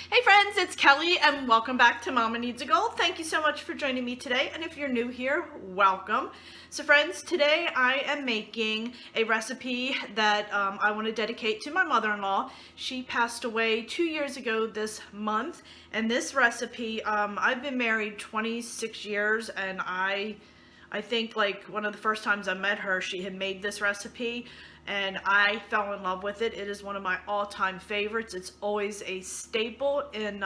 Hey friends, it's Kelly and welcome back to Mama Needs a Goal. Thank you so much for joining me today, and if you're new here, welcome. So friends, today I am making a recipe that I want to dedicate to my mother-in-law. She passed away 2 years ago this month, and this recipe, I've been married 26 years, and I think like one of the first times I met her, she had made this recipe and I fell in love with it. It is one of my all-time favorites. It's always a staple in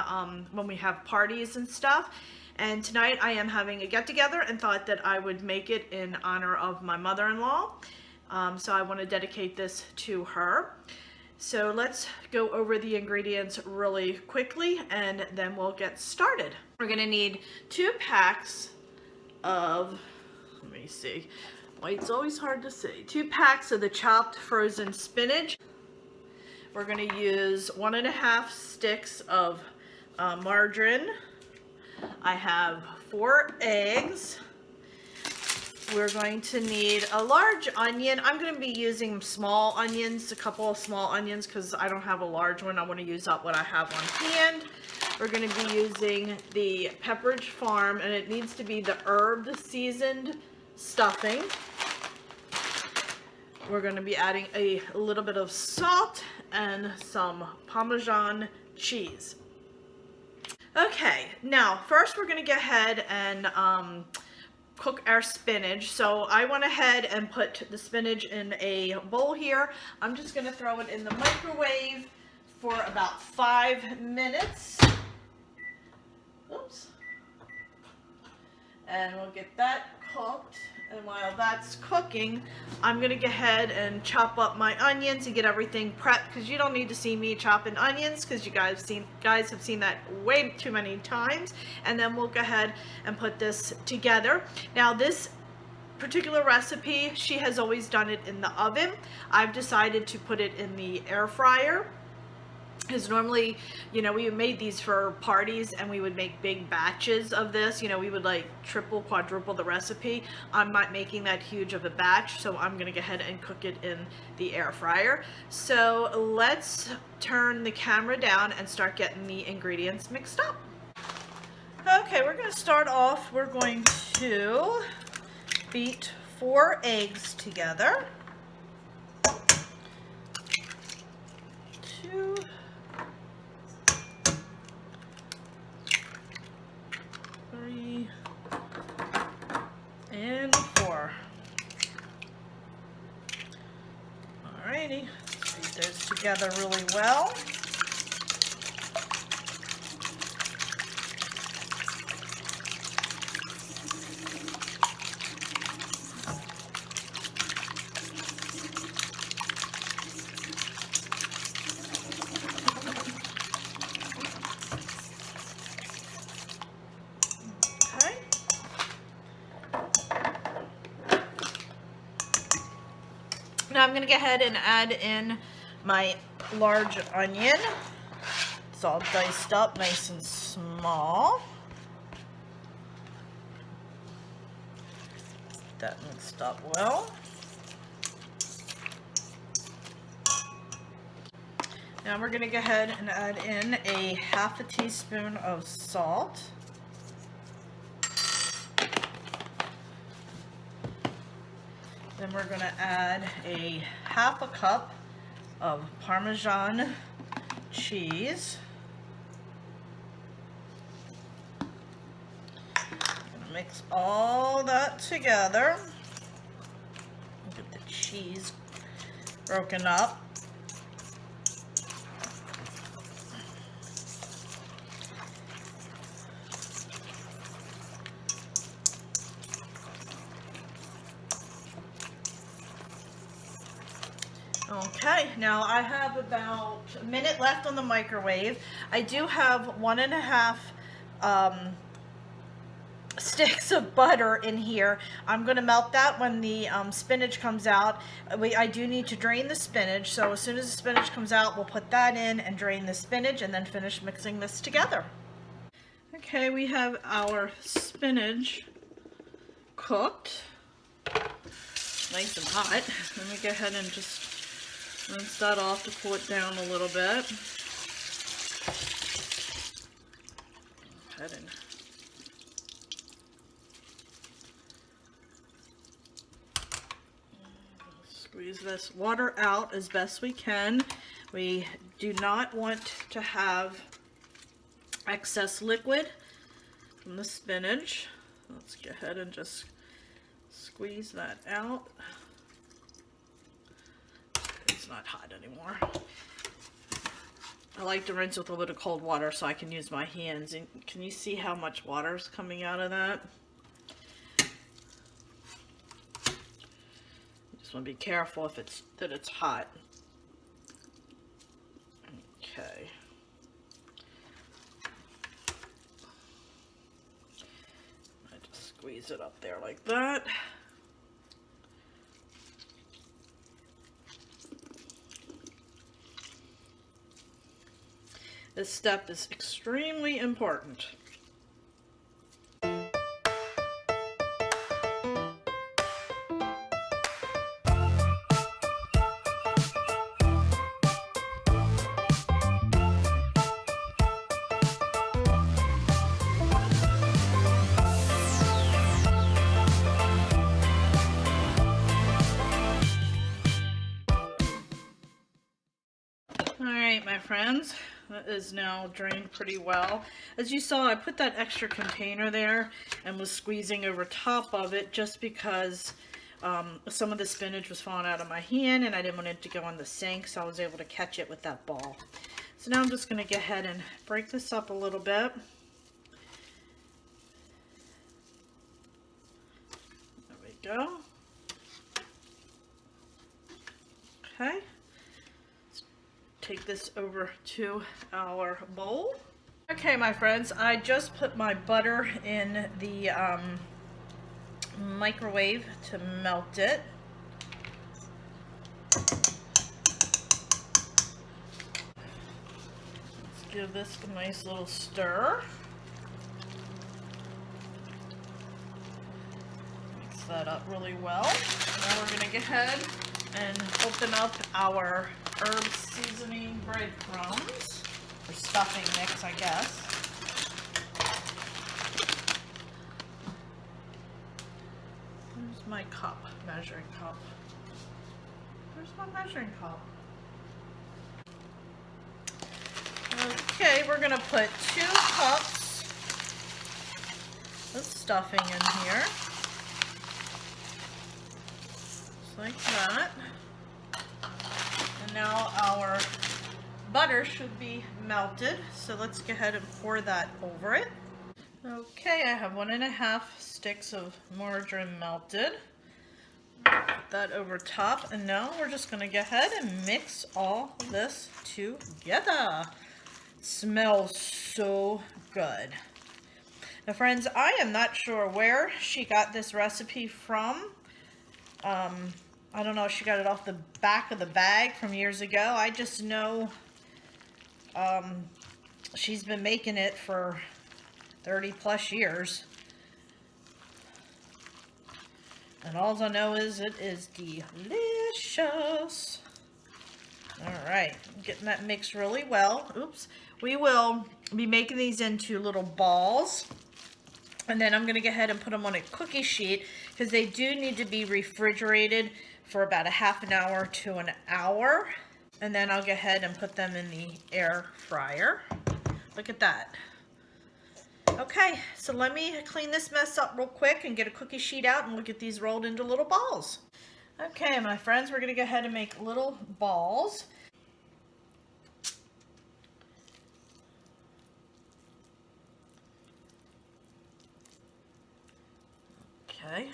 when we have parties and stuff. And tonight I am having a get-together and thought that I would make it in honor of my mother-in-law. So I want to dedicate this to her. So let's go over the ingredients really quickly and then we'll get started. We're going to need 2 packs of, let me see, it's always hard to see, 2 packs of the chopped frozen spinach. We're going to use 1.5 sticks of margarine. I have 4 eggs. We're going to need a large onion. I'm going to be using small onions, a couple of small onions, because I don't have a large one. I want to use up what I have on hand. We're going to be using the Pepperidge Farm, and it needs to be the herb seasoned stuffing. We're going to be adding a little bit of salt and some parmesan cheese. Okay, now first we're going to go ahead and cook our spinach. So I went ahead and put the spinach in a bowl here. I'm just going to throw it in the microwave for about 5 minutes. Oops. And we'll get that cooked. And while that's cooking, I'm going to go ahead and chop up my onions and get everything prepped, because you don't need to see me chopping onions because you guys have seen that way too many times. And then we'll go ahead and put this together. Now this particular recipe, she has always done it in the oven. I've decided to put it in the air fryer. Because normally, you know, we made these for parties and we would make big batches of this. You know, we would like triple, quadruple the recipe. I'm not making that huge of a batch, so I'm going to go ahead and cook it in the air fryer. So let's turn the camera down and start getting the ingredients mixed up. Okay, we're going to start off. We're going to beat 4 eggs together. 2, 3, and 4. Alrighty, let's beat those together really well. Now I'm going to go ahead and add in my large onion. It's all diced up nice and small. That mixed up well. Now we're going to go ahead and add in a 1/2 teaspoon of salt. Then we're going to add a 1/2 cup of Parmesan cheese. I'm going to mix all that together. Get the cheese broken up. Okay, now I have about a minute left on the microwave. I do have 1.5 sticks of butter in here. I'm going to melt that when the spinach comes out. I do need to drain the spinach, so as soon as the spinach comes out, we'll put that in and drain the spinach and then finish mixing this together. Okay, we have our spinach cooked. Nice and hot. Let me go ahead and just rinse that off to cool it down a little bit. ahead and squeeze this water out as best we can. We do not want to have excess liquid from the spinach. Let's go ahead and just squeeze that out. It's not hot anymore. I like to rinse with a little cold water so I can use my hands. And can you see how much water is coming out of that? Just want to be careful if it's hot. Okay. I just squeeze it up there like that. This step is extremely important. Alright, my friends, that is now drained pretty well. As you saw, I put that extra container there and was squeezing over top of it just because some of the spinach was falling out of my hand and I didn't want it to go in the sink, so I was able to catch it with that ball. So now I'm just going to go ahead and break this up a little bit. There we go. Okay. Take this over to our bowl. Okay, my friends, I just put my butter in the microwave to melt it. Let's give this a nice little stir. Mix that up really well. Now we're going to go ahead and open up our herb seasoning breadcrumbs, or stuffing mix, I guess. Where's my cup, measuring cup? Where's my measuring cup? Okay, we're gonna put 2 cups of stuffing in here, just like that. Now our butter should be melted, so let's go ahead and pour that over it. Okay, I have 1.5 sticks of margarine melted. Put that over top, and now we're just going to go ahead and mix all this together. It smells so good. Now friends, I am not sure where she got this recipe from. I don't know if she got it off the back of the bag from years ago. I just know she's been making it for 30 plus years. And all I know is it is delicious. Alright, getting that mixed really well. Oops. We will be making these into little balls. And then I'm going to go ahead and put them on a cookie sheet because they do need to be refrigerated for about a half an hour to an hour. And then I'll go ahead and put them in the air fryer. Look at that. Okay, so let me clean this mess up real quick and get a cookie sheet out and we'll get these rolled into little balls. Okay, my friends, we're going to go ahead and make little balls. Okay.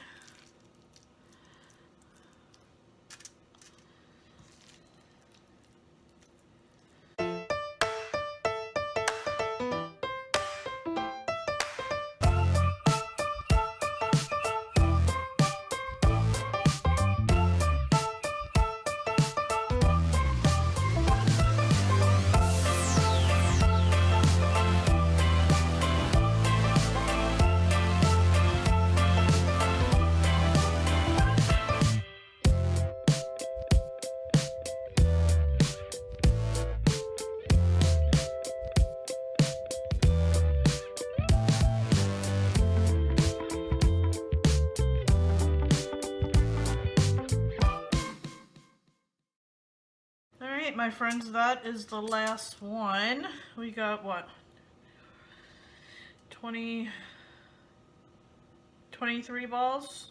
Alright, my friends, that is the last one. We got what? 23 balls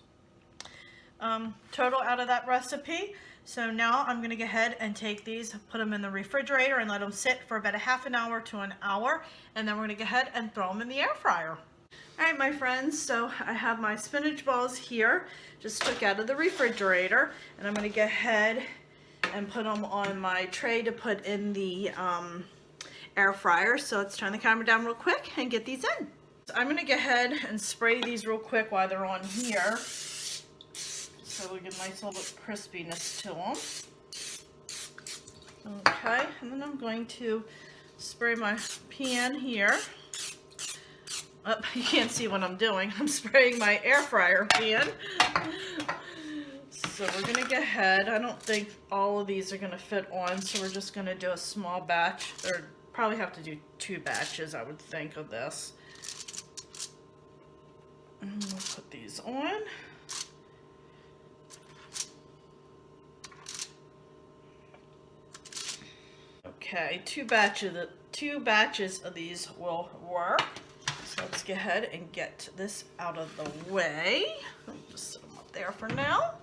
total out of that recipe. So now I'm going to go ahead and take these, put them in the refrigerator and let them sit for about a half an hour to an hour, and then we're going to go ahead and throw them in the air fryer. Alright, my friends, so I have my spinach balls here, just took out of the refrigerator, and I'm going to go ahead and put them on my tray to put in the air fryer. So let's turn the camera down real quick and get these in. So I'm going to go ahead and spray these real quick while they're on here, so we get a nice little bit of crispiness to them. Okay, and then I'm going to spray my pan here. Oh, you can't see what I'm doing. I'm spraying my air fryer pan. So we're going to go ahead. I don't think all of these are going to fit on, so we're just going to do a small batch, or probably have to do 2 batches, I would think, of this. And we'll put these on. Okay, 2 batches of these will work. So let's go ahead and get this out of the way. I'll just set them up there for now.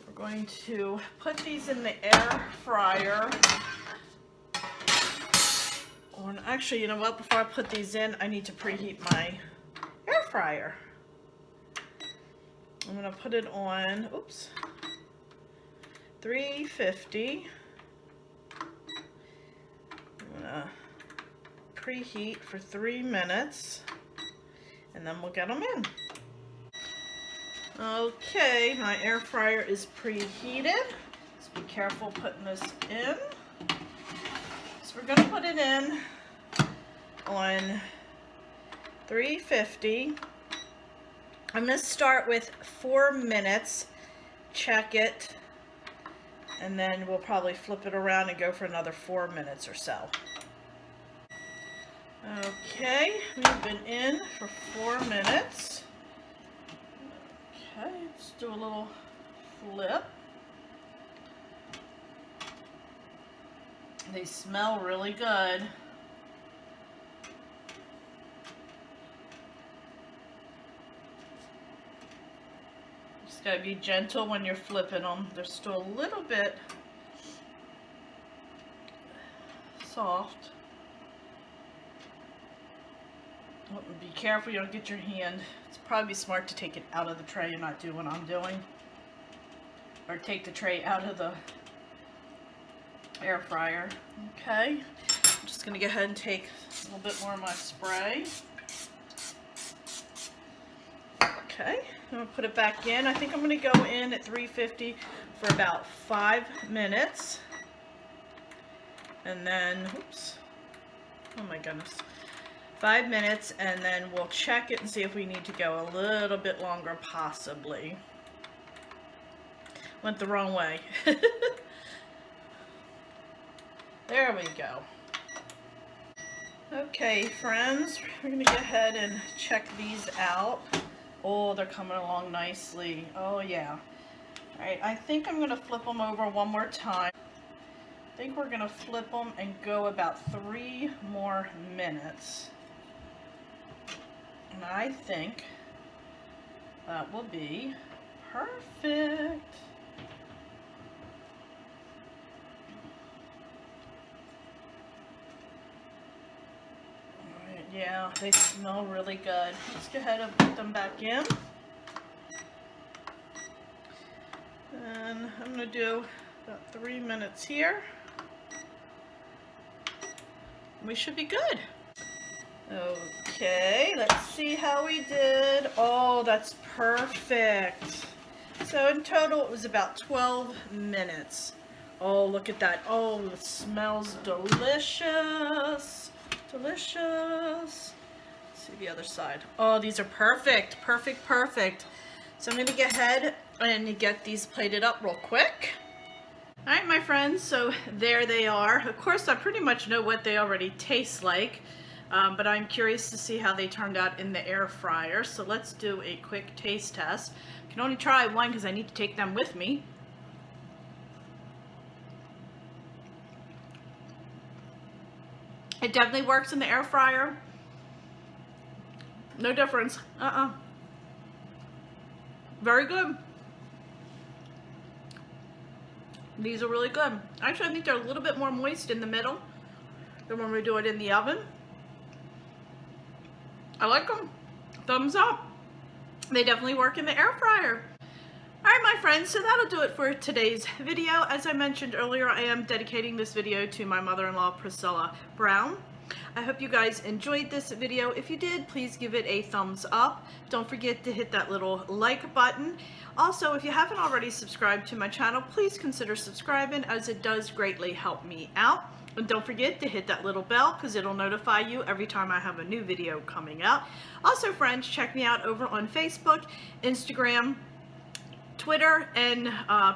We're going to put these in the air fryer. Oh, actually, you know what? Before I put these in, I need to preheat my air fryer. I'm going to put it on, 350. I'm going to preheat for 3 minutes, and then we'll get them in. Okay, my air fryer is preheated. Let's be careful putting this in. So we're going to put it in on 350. I'm going to start with 4 minutes, check it, and then we'll probably flip it around and go for another 4 minutes or so. Okay, we've been in for 4 minutes. Okay, let's do a little flip. They smell really good. Just gotta be gentle when you're flipping them. They're still a little bit soft. Be careful you don't get your hand. It's probably smart to take it out of the tray and not do what I'm doing. Or take the tray out of the air fryer. Okay, I'm just going to go ahead and take a little bit more of my spray. Okay, I'm going to put it back in. I think I'm going to go in at 350 for about 5 minutes. And then, oh my goodness. 5 minutes, and then we'll check it and see if we need to go a little bit longer, possibly. Went the wrong way. There we go. Okay, friends, we're going to go ahead and check these out. Oh, they're coming along nicely. Oh, yeah. All right, I think I'm going to flip them over one more time. I think we're going to flip them and go about 3 more minutes. And I think that will be perfect. Alright, yeah, they smell really good. Let's go ahead and put them back in. And I'm going to do about 3 minutes here. We should be good. Okay, let's see how we did. Oh, that's perfect. So in total it was about 12 minutes. Oh, look at that. Oh, it smells delicious. Delicious. Let's see the other side. Oh, these are perfect. Perfect, perfect. So I'm going to go ahead and get these plated up real quick. Alright, my friends, so there they are. Of course, I pretty much know what they already taste like. But I'm curious to see how they turned out in the air fryer. So let's do a quick taste test. I can only try one because I need to take them with me. It definitely works in the air fryer. No difference. Very good. These are really good. Actually, I think they're a little bit more moist in the middle than when we do it in the oven. I like them. Thumbs up. They definitely work in the air fryer. Alright my friends, so that'll do it for today's video. As I mentioned earlier, I am dedicating this video to my mother-in-law, Priscilla Brown. I hope you guys enjoyed this video. If you did, please give it a thumbs up. Don't forget to hit that little like button. Also, if you haven't already subscribed to my channel, please consider subscribing, as it does greatly help me out. And don't forget to hit that little bell, because it'll notify you every time I have a new video coming out. Also friends, check me out over on Facebook, Instagram, Twitter, and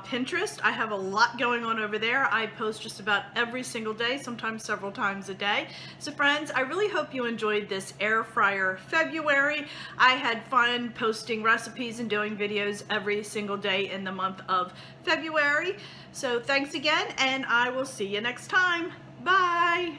Pinterest. I have a lot going on over there. I post just about every single day, sometimes several times a day. So friends, I really hope you enjoyed this air fryer February. I had fun posting recipes and doing videos every single day in the month of February. So thanks again, and I will see you next time. Bye!